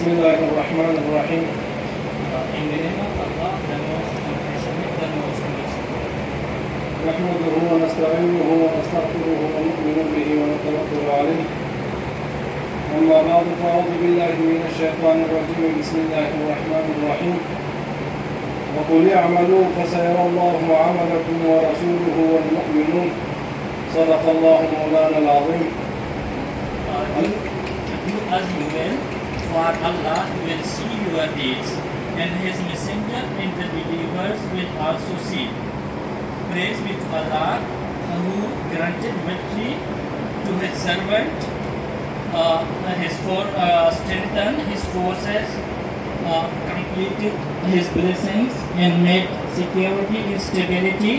الله الرحمن الرحيم. In the name of Allah, the most compassionate, the most merciful. نحمده ونستعينه ونستغفره ونؤمن به ونتوكل عليه. أما بعد فأعوذ بالله من الشيطان الرجيم. بسم الله الرحمن الرحيم. وقل اعملوا فسيرى الله عملكم ورسوله والمؤمنون. صدق الله مولانا العظيم. Do as you will, for Allah will see your deeds, and His Messenger and the believers will also see. Praise be to Allah, who granted victory to His servant, strengthened His forces, completed His blessings, and made security and stability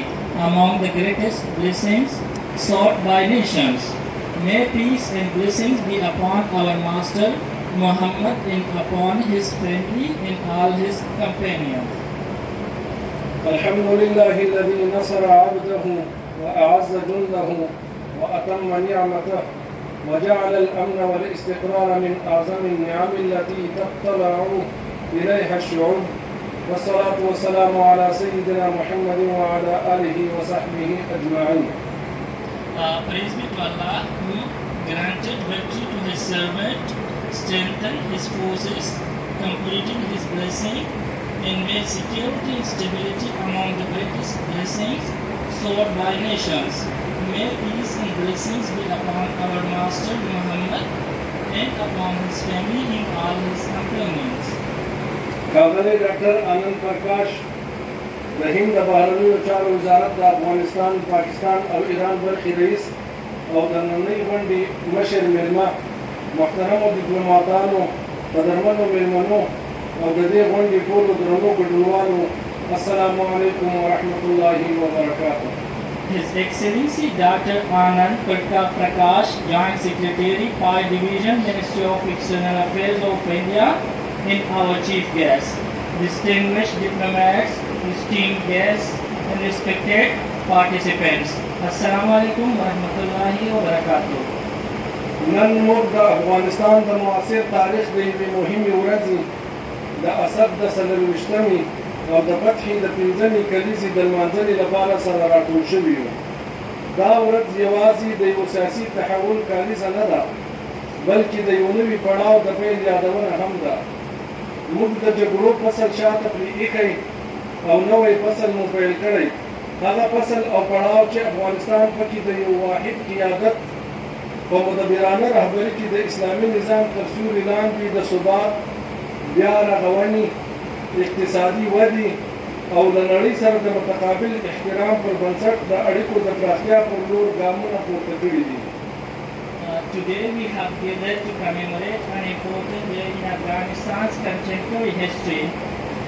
among the greatest blessings sought by nations. May peace and blessings be upon our Master Muhammad and upon his family and all his companions. الحمد لله الذي نصر عبده وأعز جنده وأتم نعمته وجعل الأمن والاستقرار من أعظم النعم التي تطلع إليها الشعوب. والصلاة والسلام على سيدنا محمد وعلى آله وصحبه أجمعين. Praise be to Allah, who granted victory to His servant, strengthened His forces, completed His blessing, and made security and stability among the greatest blessings sought by nations. May peace and blessings be upon our Master Muhammad and upon his family and all his companions. कागले डॉक्टर आनंद प्रकाश हिंद बहरनी चार वजारत अफगानिस्तान पाकिस्तान और ईरान बरखी रईस और नई वंडी मशर मिलमा मुहतरम डिप्लोमातानो कदरमनो मिलमनो और गदे वंडी टोलो द्रनो गुडनवानो अस्सलामु अलैकुम व रहमतुल्लाहि व बरकातुहू. His Excellency Dr. Anand Prakash, Joint Secretary, Pi Division, Ministry of External Affairs of India, and our Chief Guest, distinguished diplomats, esteemed guests, and respected participants. Assalamu alaikum wa rahmatullahi wa barakatuh. نن موږ د افغانستان د معاصر تاریخ د یوې مهمې ورځې د اسد د څلرویشتمې او د فتحې د پنځمې کلیزې د لمانځنې لپاره سره راټول شوي یو. دا ورځ یوازې د یو سیاسي تحول کلیزه نه ده، بلکې د یو نوي پړاو د پیل یادونه هم ده. موږ د جګړو فصل شاته پرې ایښی او نوی فصل مو پیل کړی. هغه فصل او پړاو چې افغانستان پکې د یو واحد قیادت په مدبرانه رهبري کې د اسلامي نظام تر سیوري لاندې د ثبات، بیا رغونې، اقتصادي ودې او د نړۍ سره د متقابل احترام پر بنسټ د اړیکو د پراختیا پر لور ګامونه پورته کړي دي. Today we have gathered to commemorate an important day in Afghanistan's contemporary history,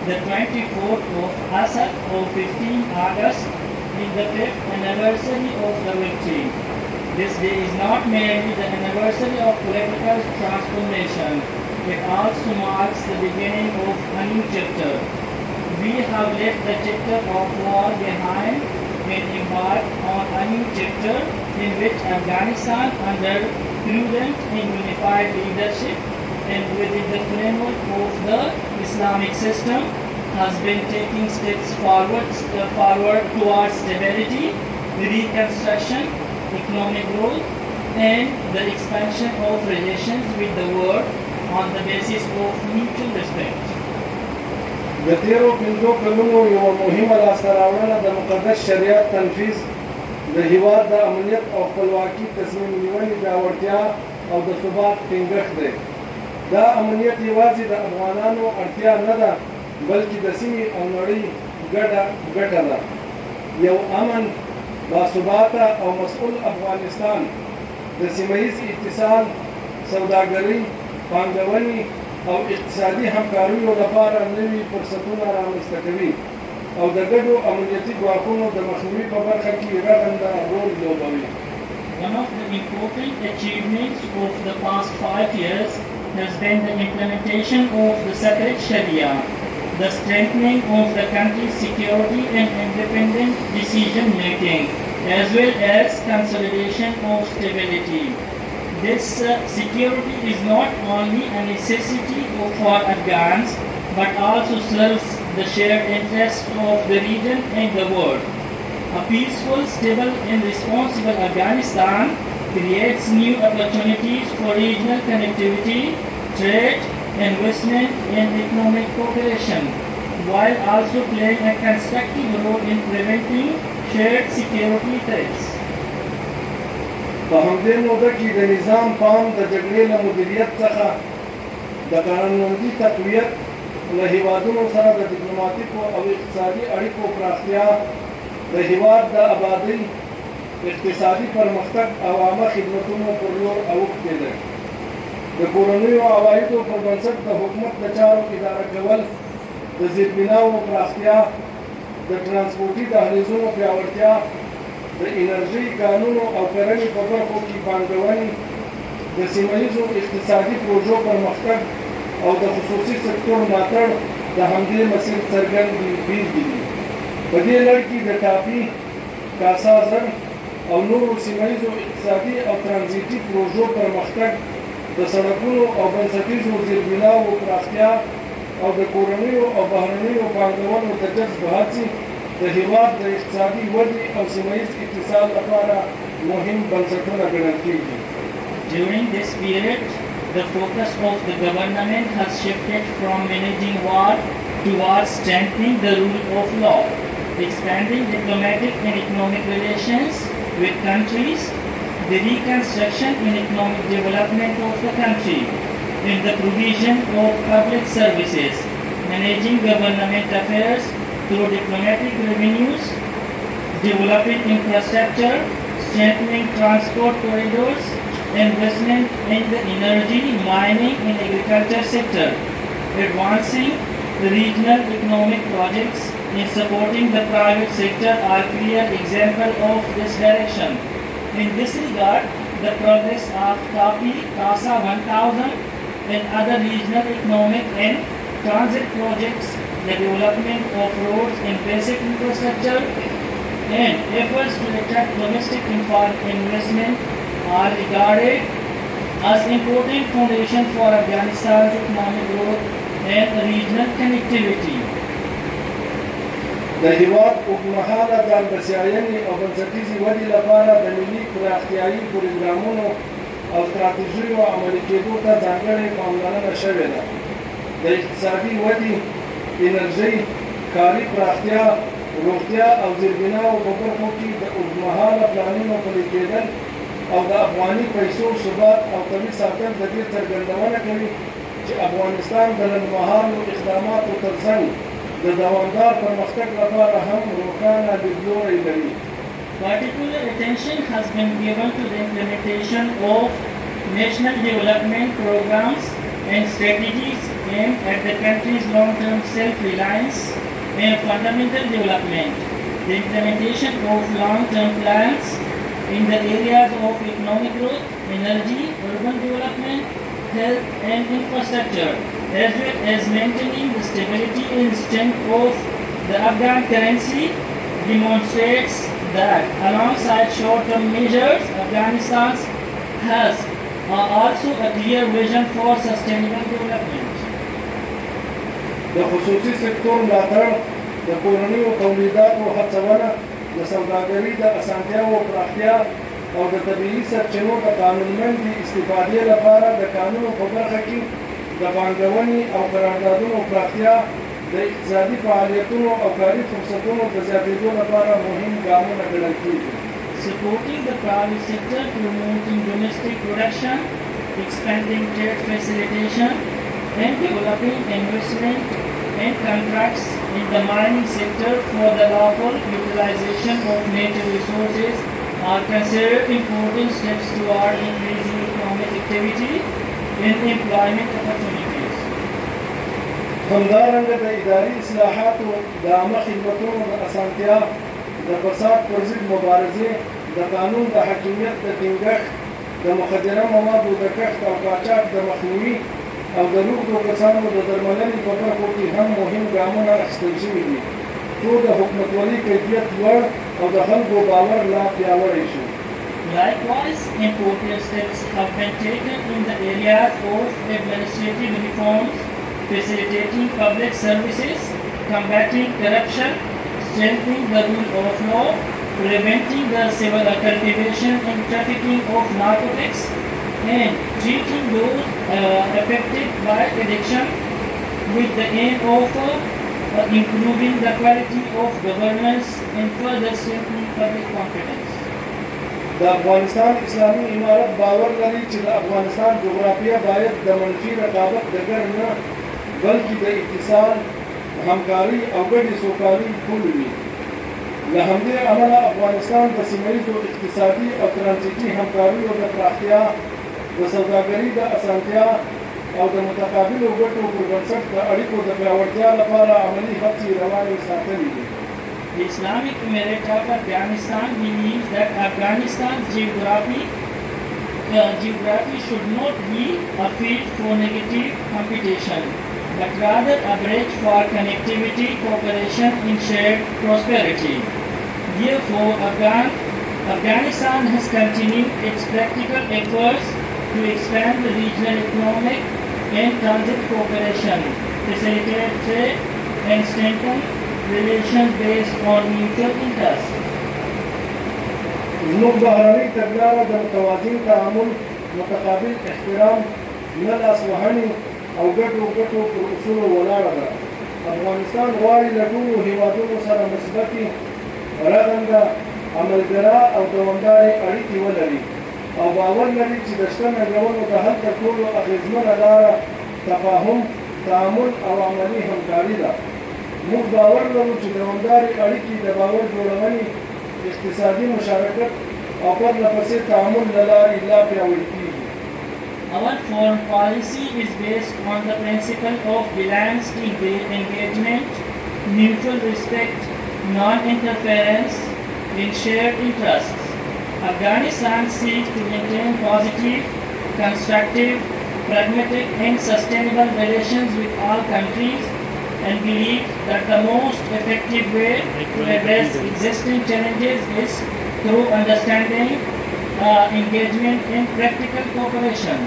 the 24th of Asad or 15 August, in the 5th anniversary of the victory. This day is not merely the anniversary of political transformation, it also marks the beginning of a new chapter. We have left the chapter of war behind and embarked on a new chapter in which Afghanistan, under prudent and unified leadership and within the framework of the Islamic system, has been taking steps forward towards stability, reconstruction, economic growth, and the expansion of relations with the world on the basis of mutual respect. د تیرو پنځو کلونو یوه مهمه لاسته راوړنه د مقدس شریعت تنفیذ، د هیواد د امنیت او خپلواکي تصمیم نیونې پیاوړتیا او د ثبات ټینګښت دی. دا امنیت یوازې د افغانانو اړتیا نه ده، بلکې د سیمې او نړۍ ګډه ګټه ده. یو امن، باثباته او مسؤل افغانستان د سیمه ییز اتصال، سوداګرۍ، پانګونې او اقتصادي همکاریو لپاره نوي فرصتونه رامنځته کوي او د ګډو امنیتي ګواښونو د مخنیوي په برخه کې رغنده رول لوبوي. One of the important achievements of the past 5 years has been the implementation of the sacred Sharia, the strengthening of the country's security and independent decision making, as well as consolidation of stability. This security is not only a necessity for Afghans, but also serves the shared interests of the region and the world. A peaceful, stable and responsible Afghanistan creates new opportunities for regional connectivity, trade, investment and economic cooperation, while also playing a constructive role in preventing shared security threats. په همدې موده کې د نظام پام د جګړې له مدیریت څخه د قانونمندي تقویت، له هیوادونو سره د ډیپلوماتیکو او اقتصادي اړیکو پراختیا، د هیواد د آبادۍ، اقتصادي پرمختګ او عامه خدمتونو پر لور اوښتې ده. د کورنیو عوایدو پر بنسټ د حکومت د چارو اداره کول، د زیربناوو پراختیا، د ترانسپورټي دهلیزونو پیاوړتیا، د انرژۍ، کانونو او کرنې په برخو کې پانګونې، د سیمه ییزو اقتصادي پروژو پرمختګ او د خصوصي سکتور ملاتړ د همدې مسیر څرګندې بیلګې دي. په دې لړ کې د ټاپي، کاسا زر او نورو سیمه ییزو اقتصادي او ترانزیتي پروژو پرمختګ، د سړکونو او بنسټیزو زیربناوو پراختیا او د کورنیو او بهرنیو پانګونو د جذب هڅې د هیواد د اقتصادي ودې او سیمه ییز اتصال لپاره مهم بنسټونه ګڼل کېږي. During this period, the focus of the government has shifted from managing war towards strengthening the rule of law, expanding diplomatic and economic relations with countries, the reconstruction and economic development of the country, and the provision of public services, managing government affairs through diplomatic revenues, developing infrastructure, strengthening transport corridors, investment in the energy, mining and agriculture sector, advancing the regional economic projects and supporting the private sector are clear examples of this direction. In this regard, the progress of TAPI, CASA 1000 and other regional economic and transit projects, the development of roads and basic infrastructure, and efforts to attract domestic investment are regarded as important foundation for Afghanistan's economic growth and regional connectivity. د هیواد اوږدمهاله ځان بسیاینې او بنسټیزې ودې لپاره د ملي پراختیایي پروګرامونو او ستراتیژیو عملي کېدو ته ځانګړې پاملرنه شوې ده. د اقتصادي ودې، انرژۍ، کاري پراختیا، روغتیا او زیربناوو په برخو کې د اوږدمهاله پلانونو پلي کېدل او د افغاني پیسو ثبات او قوي ساتل د دې څرګندونه کوي چې افغانستان د لنډمهالو اقداماتو ترڅنګ د دوامدار پرمختګ لپاره هم روښانه لیدلوری لري. Particular attention has been given to the implementation of national development programs and strategies aimed at the country's long-term self-reliance and fundamental development. The implementation of long-term plans in the areas of economic growth, energy, urban development, health and infrastructure, as well as maintaining the stability and strength of the Afghan currency demonstrates that alongside short-term measures, Afghanistan has also a clear vision for sustainable development. د خصوصي سکتور ملاتړ، د کورنیو تولیداتو هڅونه، د سوداګرۍ د اسانتیاوو پراختیا او د طبیعي سرچینو د قانونمندې استفادې لپاره د قانونو په برخه کې د پانګونې او قراردادونو پراختیا د اقتصادي فعالیتونو او کاري فرصتونو د زیاتېدو لپاره مهم ګامونه ګڼل کېږي. Supporting the private sector, promoting domestic production, expanding trade facilitation, and developing investment and contracts in the mining sector for the lawful utilization of nature resources are considered important steps toward increasing economic activity and employment opportunities. همدارنګه د اداري اصلاحاتو، د عامه خدمتونو د اسانتیا، د فساد پر ضد مبارزې، د قانون د حاکمیت د ټینګښت، د مخدره موادو د کښت او قاچاق د مخنیوي او د روږدو کسانو د درملنې په برخو کې هم مهم ګامونه اخیستل شوي دي، څو د حکومتولۍ کیفیت لوړ او د خلکو باور لا پیاوړی شي. Likewise, important steps have been taken in the areas of administrative reforms, facilitating public services, combating corruption, strengthening the rule of law, preventing the civil cultivation and trafficking of narcotics, and treating those affected by addiction with the aim of improving the quality of governance and further strengthening public confidence. د افغانستان اسلامي امارت باور لري چې د افغانستان جغرافیه باید د منفي رقابت ډګر نه بلکې د اتصال، همکاري او ګډې سوکالۍ پل وي. له همدې امله افغانستان د سیمه ییزو اقتصادي او ترانزیتي همکاریو د پراختیا، د سوداګرۍ د اسانتیا او د متقابلو ګټو پر بنسټ د اړیکو د پیاوړتیا لپاره عملي هڅې روانې ساتلې دي. The Islamic Emirate of Afghanistan believes that Afghanistan's geography should not be a field for negative competition, but rather a bridge for connectivity, cooperation, and shared prosperity. Therefore, Afghanistan has continued its practical efforts to expand the regional economic and transit cooperation, facilitate trade, and strengthen relations based on mutual interest. زموږ بهرنۍ تګلاره د متوازن تعامل، متقابل احترام، نه لاسوهنې او ګډو ګټو پر اصولو ولاړه ده. افغانستان غواړي له ټولو هیوادونو سره مثبتې، رغنده، عملګرا او دوامدارې اړیکې ولري او باور لري چې د شته ننګونو د حل تر ټولو اغېزمنه لاره تفاهم، تعامل او عملي همکاري ده. موږ باور لرو چې دوامدارې اړیکې د باور جوړونې، اقتصادي مشارکت او پرله پسې تعامل له لارې لا پیاوړې کېږي. Our foreign policy is based on the principle of balanced engagement, mutual respect, non-interference, and shared interests. Afghanistan seeks to maintain positive, constructive, pragmatic, and sustainable relations with all countries and believes that the most effective way to address existing challenges is through understanding, engagement, and practical cooperation.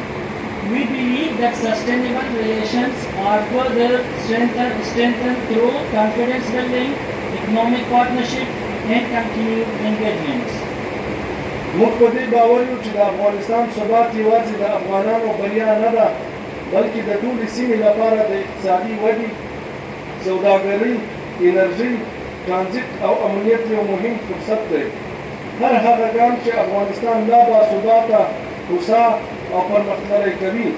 We believe that sustainable relations are further strengthened through confidence building, economic partnership, and continued engagements. موږ په دې باور یو چې د افغانستان ثبات یوازې د افغانانو بریا نه ده، بلکې د ټولې سیمې لپاره د اقتصادي ودې، سوداګرۍ، انرژۍ، ترانزیت او امنیت یو مهم فرصت دی. هر هغه ګام چې افغانستان لا باثباته، هوسا او پرمختللی کوي،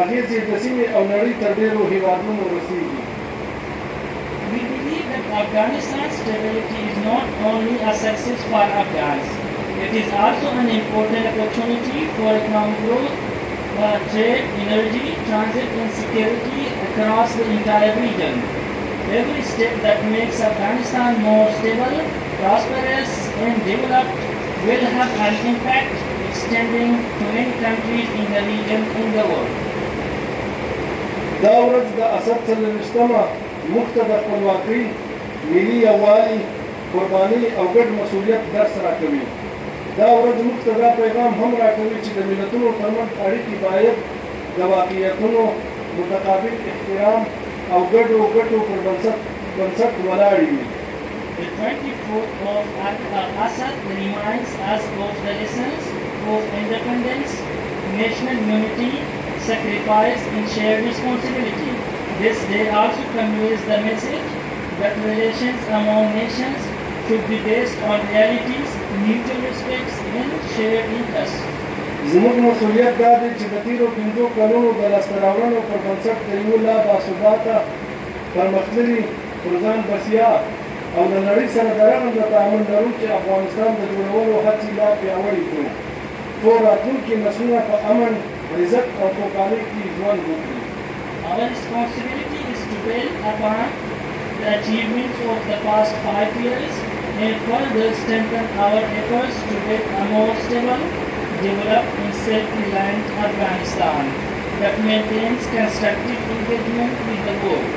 اغېز یې د سیمې او نړۍ تر ډېرو هېوادونو رسېږي. We believe that Afghanistan's stability is not only a success for Afghans, it is also an important opportunity for economic growth, trade, energy, transit and security across the entire region. Every step that makes Afghanistan more stable, prosperous and developed will have an impact extending to many countries in the region and the world. دا ورځ د اسد څلوېښتمه موږ ته د خپلواکۍ، ملي یووالي، قربانۍ او ګډ مسؤلیت درس راکوي. دا ورځ موږ ته دا پیغام هم راکوي چې د ملتونو ترمنځ اړیکې باید د واقعیتونو، متقابل احترام او ګډو ګټو پر بنسټ ولاړې وي. The 24th of Asad reminds us of the lessons of independence, national unity, sacrifice and shared responsibility. This day also conveys the message that relations among nations should be based on realities, mutual respects and shared interests. زموږ مسؤلیت دا دی چې د تېرو 5 کلونو د لاسته راوړنو پر بنسټ د یوه لا باثباته، پرمختللي، پر ځان بسیا او د نړۍ سره د رغنده تعامل لرونکي افغانستان د جوړولو هڅې لا پیاوړې کړو، څو راتلونکي نسلونه په امن، عزت او سوکالۍ کې ژوند وکړي. Our responsibility is to build upon the achievements of the past 5 years and further strengthen our efforts to build a more stable, developed and self-reliant Afghanistan that maintains constructive engagement with the world,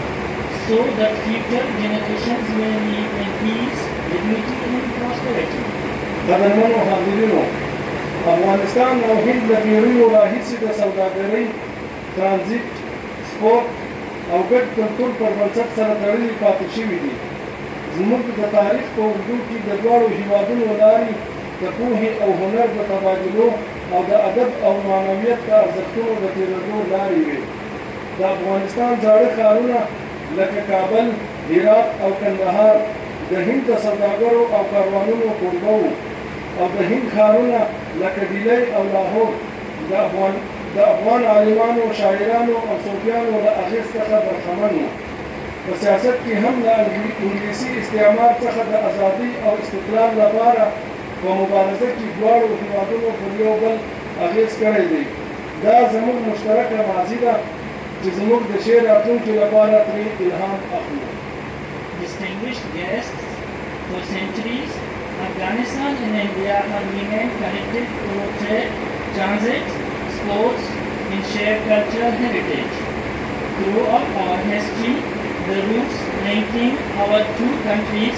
so that future generations may live in peace, dignity and prosperity. قدرمنو حاضرینو، افغانستان او هند له پیړیو راهیسې د سوداګرۍ، ترانزیت، سپورت او ګډ کلتور پر بنسټ سره تړلي پاتې شوي دي. زموږ د تاریخ په اوږدو کې د دواړو هیوادونو لارې د پوهې او هنر د تبادلو او د ادب او معنویت د ارزښتونو د تېرېدو لارې وې. د افغانستان زاړه ښارونه لکه کابل، هرات او کندهار د هند د سوداګرو او کاروانونو کوربه وو، او د هند ښارونه لکه ډیلی او لاهور د افغان عالمانو، شاعرانو او صوفیانو له اغېز څخه برخمن وو. په سیاست کې هم له انګلیسي استعمار څخه د ازادۍ او استقلال لپاره په مبارزه کې دواړو هېوادونو پر یو بل اغېز کړی دی. دا زموږ مشترکه ماضي ده چې زموږ د ښې راتلونکي لپاره ترې الهام اخلو. Distinguished guests, for centuries, Afghanistan and India have remained connected through trade, transit, sports, and shared cultural heritage. Throughout our history, the routes linking our two countries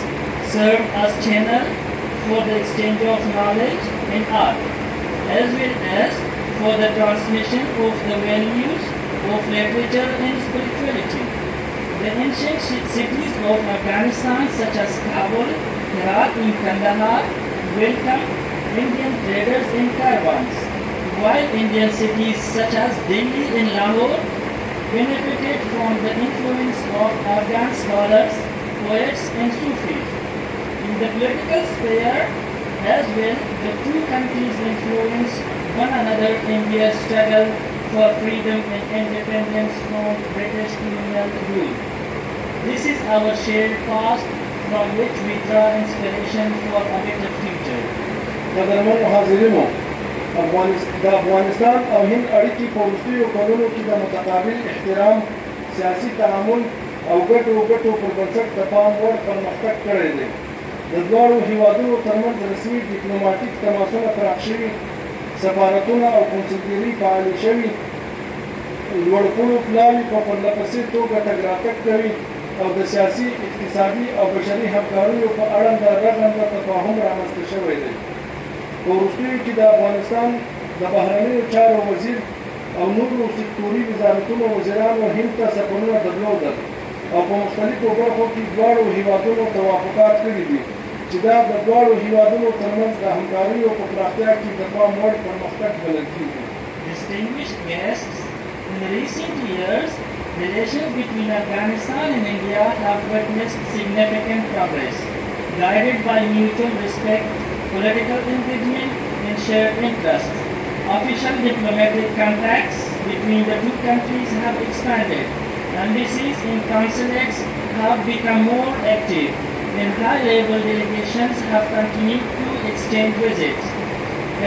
served as channel for the exchange of knowledge and art, as well as for the transmission of the values of literature and spirituality. The ancient cities of Afghanistan, such as Kabul, Herat, and Kandahar, welcomed Indian traders and caravans, while Indian cities such as Delhi and Lahore benefited from the influence of Afghan scholars, poets, and Sufis. In the political sphere as well, the two countries influenced one another in their struggle for freedom and independence from British colonial rule. This is our shared past from which we draw inspiration for a better future. قدرمنو حاضرینو، د افغانستان او هند اړیکې په وروستیو کلونو کې د متقابل احترام، سیاسي تعامل او ګټو پر بنسټ د پام وړ پرمختګ کړی دی. د دواړو هیوادونو ترمنځ رسمي ډیپلوماټیک تماسونه پراخ شوي، سفارتونه او قونسلګرۍ فعالې شوي، لوړپوړو پلاوي په پرلهپسې توګه تګ راتګ کوي، او د سیاسي، اقتصادي او بشري همکاریو په اړه رغنده تفاهم رامنځته شوی دی. په وروستیو کې د افغانستان د بهرنیو چارو وزیر او نورو سکتوري وزارتونو وزیرانو هند ته سفرونه درلودل، او په مختلفو برخو کې دواړو هیوادونو توافقات کړي دي چې دا د دواړو هیوادونو ترمنځ د همکاریو په پراختیا کې د پام وړ پرمختګ بلل کېږي. Distinguished guests, in recent years, relations between Afghanistan and India have witnessed significant progress, guided by mutual respect, political engagement, and shared interests. Official diplomatic contacts between the two countries have expanded. Embassies and consulates have become more active, and high-level delegations have continued to exchange visits.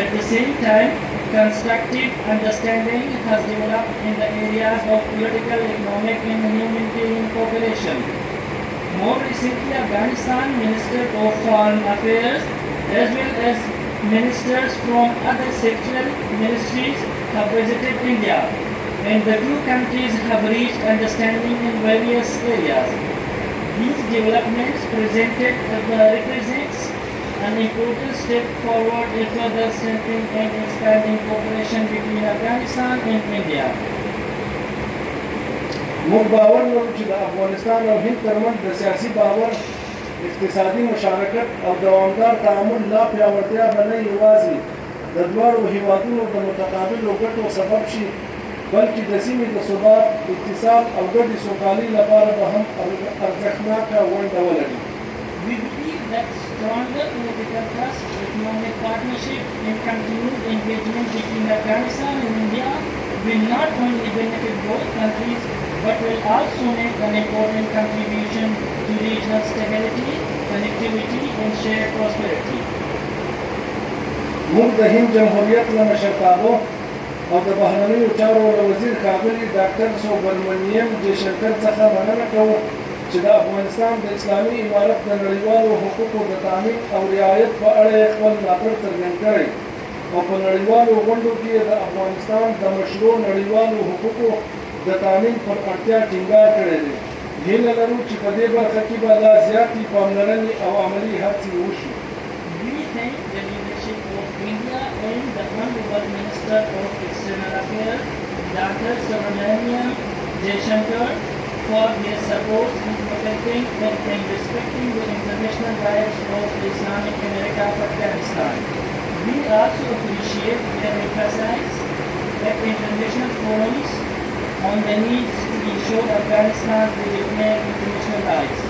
At the same time, constructive understanding has developed in the areas of political, economic, and humanitarian cooperation. More recently, Afghanistan Minister of Foreign Affairs as well as ministers from other sectoral ministries have visited India, and the two countries have reached understanding in various areas. These developments represents an important step forward in further strengthening and expanding cooperation between Afghanistan and India. موږ باور لرو چې د افغانستان او هند ترمنځ د سیاسي باور، اقتصادي مشارکت او دوامدار تعامل لا پیاوړتیا به نه یوازې د دواړو هیوادونو د متقابلو ګټو سبب شي، بلکې د سیمې د ثبات، اقتصاد او ګډې سوکالۍ لپاره به هم ارزښتناکه ونډه ولري. We believe that stronger political trust, economic partnership, and continued engagement between Afghanistan and India will not only benefit both countries but will also make an important contribution to regional stability, connectivity, and shared prosperity. موږ د هند جمهوریت له مشرتابه او د بهرنیو چارو وزیر ښاغلي ډاکټر سوبرمنیم جیشنکر څخه مننه کوو چې د افغانستان د اسلامي امارت د نړیوالو حقوقو د تامین او رعایت په اړه یې خپل ملاتړ څرګند کړی، او په نړیوالو غونډو کې د افغانستان د مشروع نړیوالو حقوقو د تامین پر اړتیا ټینګار کړی دی. هیله لرو چې په دې برخه کې به لا زیاتې پاملرنې او عملي هڅې وشي. We thank the leadership of India and the Minister of External Affairs, Dr. Jaishankar, for their support in protecting and respecting the international rights of the Islamic Emirate of Afghanistan. We also appreciate their emphasis at international forums on the needs to ensure Afghanistan will recognize international rights.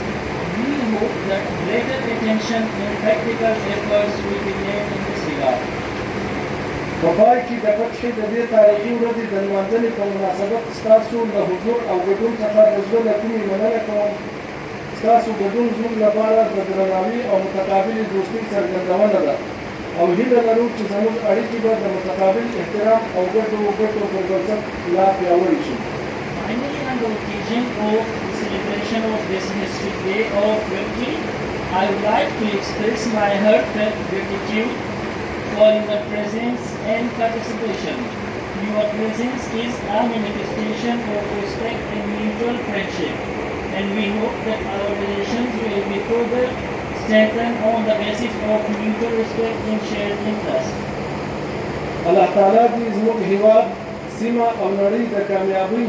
We hope that greater attention and practical efforts will be made in this regard. وپای کې د فتحې د دې تاریخي ورځې د لمانځنې په مناسبت ستاسو له حضور او ګډون څخه د زړه له کومې مننه کوم. ستاسو ګډون زموږ لپاره د درناوي او متقابلې دوستۍ څرګندونه ده او هیله لرو چې زموږ اړیکې به د متقابل احترام او ګډو پر بنسټ لا پیاوړې شي. Finally, on the occasion of the celebration of this History Day of Victory, I would like to express my heartfelt gratitude for your presence and participation. Your presence is a manifestation of respect and mutual friendship, and we hope that our relations will be further strengthened on the basis of mutual respect and shared interest. الله تعالی دې زموږ هیواد سیمه او نړۍ د کامیابۍ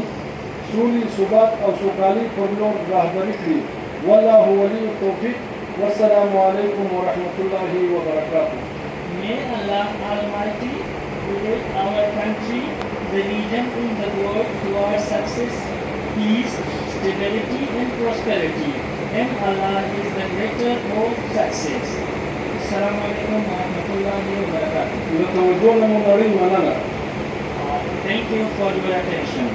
سولې ثبات او سوکالۍ پر لور رهبري کړي. والله ولي التوفیق. والسلام علیکم ورحمة الله وبرکاته. May Allah Almighty lead our country, the region in the world towards success, peace, stability and prosperity. And Allah is the creator of success. Assalamu alaikum wa rahmatullahi wa barakatuh. د توجه نه مو نړۍ مننه. Thank you for your attention.